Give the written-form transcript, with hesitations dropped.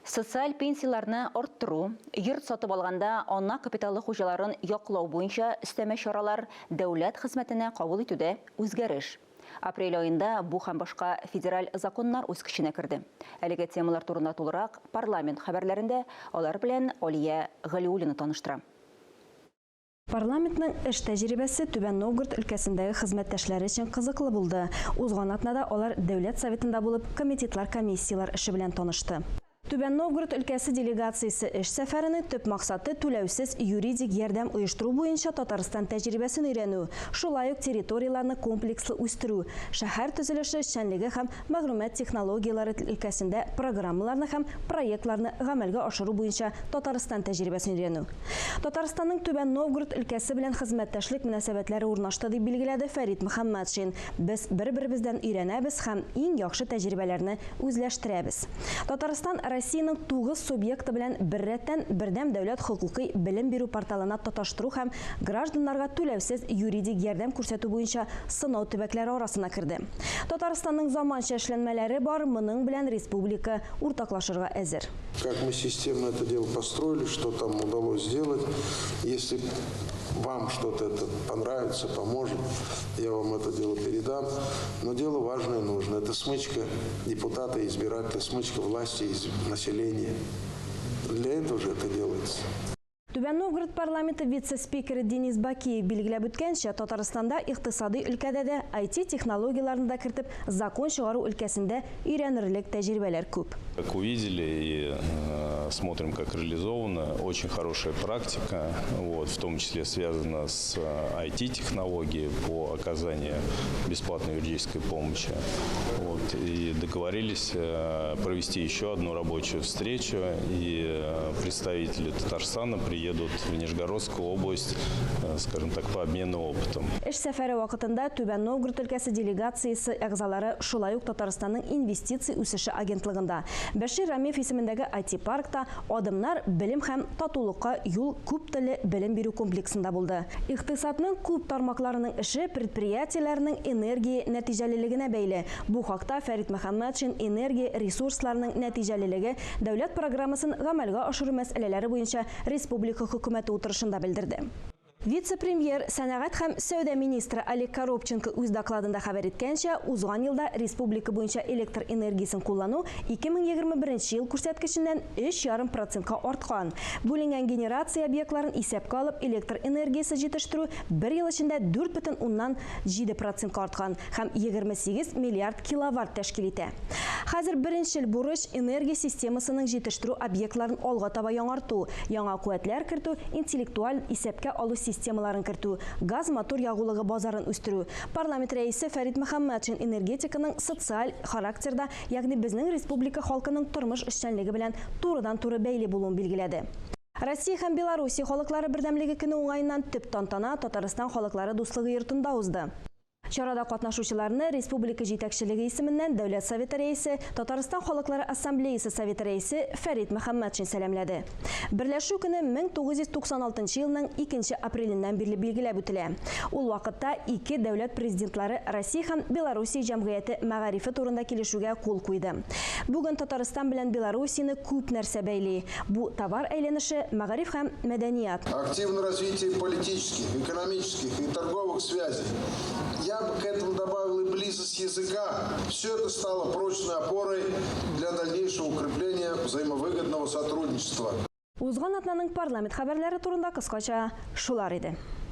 Социаль пенсияларны арттыру, йорт сатып алганда ана капиталы хуҗаларын яклау буенча өстәмә чаралар дәүләт хезмәтенә кабул итүдә үзгәреш. Апрель айында бу һәм башка федераль законнар үз көченә керде. Әлеге темалар турында тулырак парламент хәбәрләрендә алар белән Алия Галиуллина таныштыра. Парламентның эш тәҗрибәсе Түбән Новгород өлкәсендәге хезмәттәшләре өчен кызыклы булды. Узган атнада алар дәүләт советында булып комитетлар, комиссиялар эше белән танышты. Түбән Новгород өлкәсе делегациясе эш сәфәренең төп максаты түләүсез юридик ярдәм оештыру буенча Татарстан тәҗрибәсен өйрәнү, шулай ук территорияларны комплекслы үстерү, шәһәр төзелеше эшчәнлеге һәм мәгълүмат технологиялары өлкәсендә программаларны һәм проектларны гамәлгә ашыру буенча Татарстан тәҗрибәсен өйрәнү. Татарстанның Түбән Новгород өлкәсе белән хезмәттәшлек мөнәсәбәтләре урнашты дип билгеләде Фәрит Мөхәммәтшин. Без бер-беребездән өйрәнәбез һәм иң яхшы тәҗрибәләрне үзләштерәбез. Татарстан Россиянең 9 субъекты белән беррәттән бердәм дәүләт хокукый белем бирү порталына тоташтыру һәм гражданнарга түләүсез юридик ярдәм күрсәтү буенча сынау төбәкләре арасына керде. Татарстанның заманча эшләнмәләре бар, моның белән республика уртаклашырга әзер. Как мы системно это дело построили, что там удалось сделать, если вам что-то это понравится, поможет, я вам это дело передам. Но дело важное и нужное. Это смычка депутата и избирателя, смычка власти и населения. Для этого же это делается. Түбән Новгород парламенты вице-спикеры Денис Бакиев билгеләп үткәнчә, Татарстанда икътисади өлкәдә дә IT технологияларын да кертеп, закон чыгару өлкәсендә өйрәнерлек тәҗрибәләр күп. Как увидели и смотрим, как реализована, очень хорошая практика, в том числе связана с IT-технологией по оказанию бесплатной юридической помощи. И договорились провести еще одну рабочую встречу, и представители Татарстана приедут в Нижегородскую область, скажем так, по обмену опытом. Эш сәфәре вакытында Түбән Новгород өлкәсе делегациясе әгъзалары шулай ук Татарстанның инвестиция үсеше агентлыгында, Бәшир Рамиев исемендәге IT-паркта адымнар белем һәм татулыкка юл күп телле белем бирү комплексында булды. Икътисадның күп тармакларының эше предприятиеләрнең энергия нәтиҗәлелегенә бәйле. Бу хакта Фәрит Мөхәммәтшин энергия ресурсларының нәтиҗәлелеге дәүләт программасын гамәлгә ашыру мәсьәләләре буенча республика хөкүмәте утырышында белдерде. Вице-премьер, сәнәгать һәм сәүдә министры Олег Коробченко үз докладында хәбәр иткәнчә, узган елда республика буенча электр энергиясын куллану 2021 ел күрсәткеченнән 3,5% арткан. Бүленгән генерация объектларын исәпкә алып, электр энергиясы җитештерү 1 ел эчендә 4,7% арткан һәм 28 миллиард киловатт тәшкил итә. Хәзер беренчел бурыч энергия системасының җитештерү объектларын алга таба яңарту, яңа куәтләр кертү, интеллектуаль исәпкә алу системаларын кертү, газ мотор ягулыгы базарын үстерү. Парламент рәисе Фәрит Мөхәммәтшин энергетиканың социаль характерда, ягъни безнең республика халкының тормыш эшчәнлеге белән турыдан-туры бәйле булуын билгеләде. Россия һәм Беларусь халыклары бердәмлеге көне уңаеннан төп тантана Татарстан халыклары дуслыгы йортында узды. Чарада катнашучыларны республика җитәкчелеге исеменнән Дәүләт Советы рәисе, Татарстан халыклары ассамблеясы Советы рәисе Фәрит Мөхәммәтшин сәламләде. Берләшү көне 1996 елның 2 апреленнән бирле билгеләп үтелә. Ул вакытта ике дәүләт президентлары Россия һәм Беларусь җәмгыяте мәгарифе турында килешүгә кул куйды. Бүген Татарстан белән Беларусияны күп нәрсә бәйли. Бу товар әйләнеше, мәгариф һәм мәдәният. Активное развитие политических, экономических и торговых связей. Я бы к этому добавил и близость языка. Все это стало прочной опорой для дальнейшего укрепления взаимовыгодного сотрудничества. Узган атнаның парламент хәбәрләре турында кыскача шулар иде.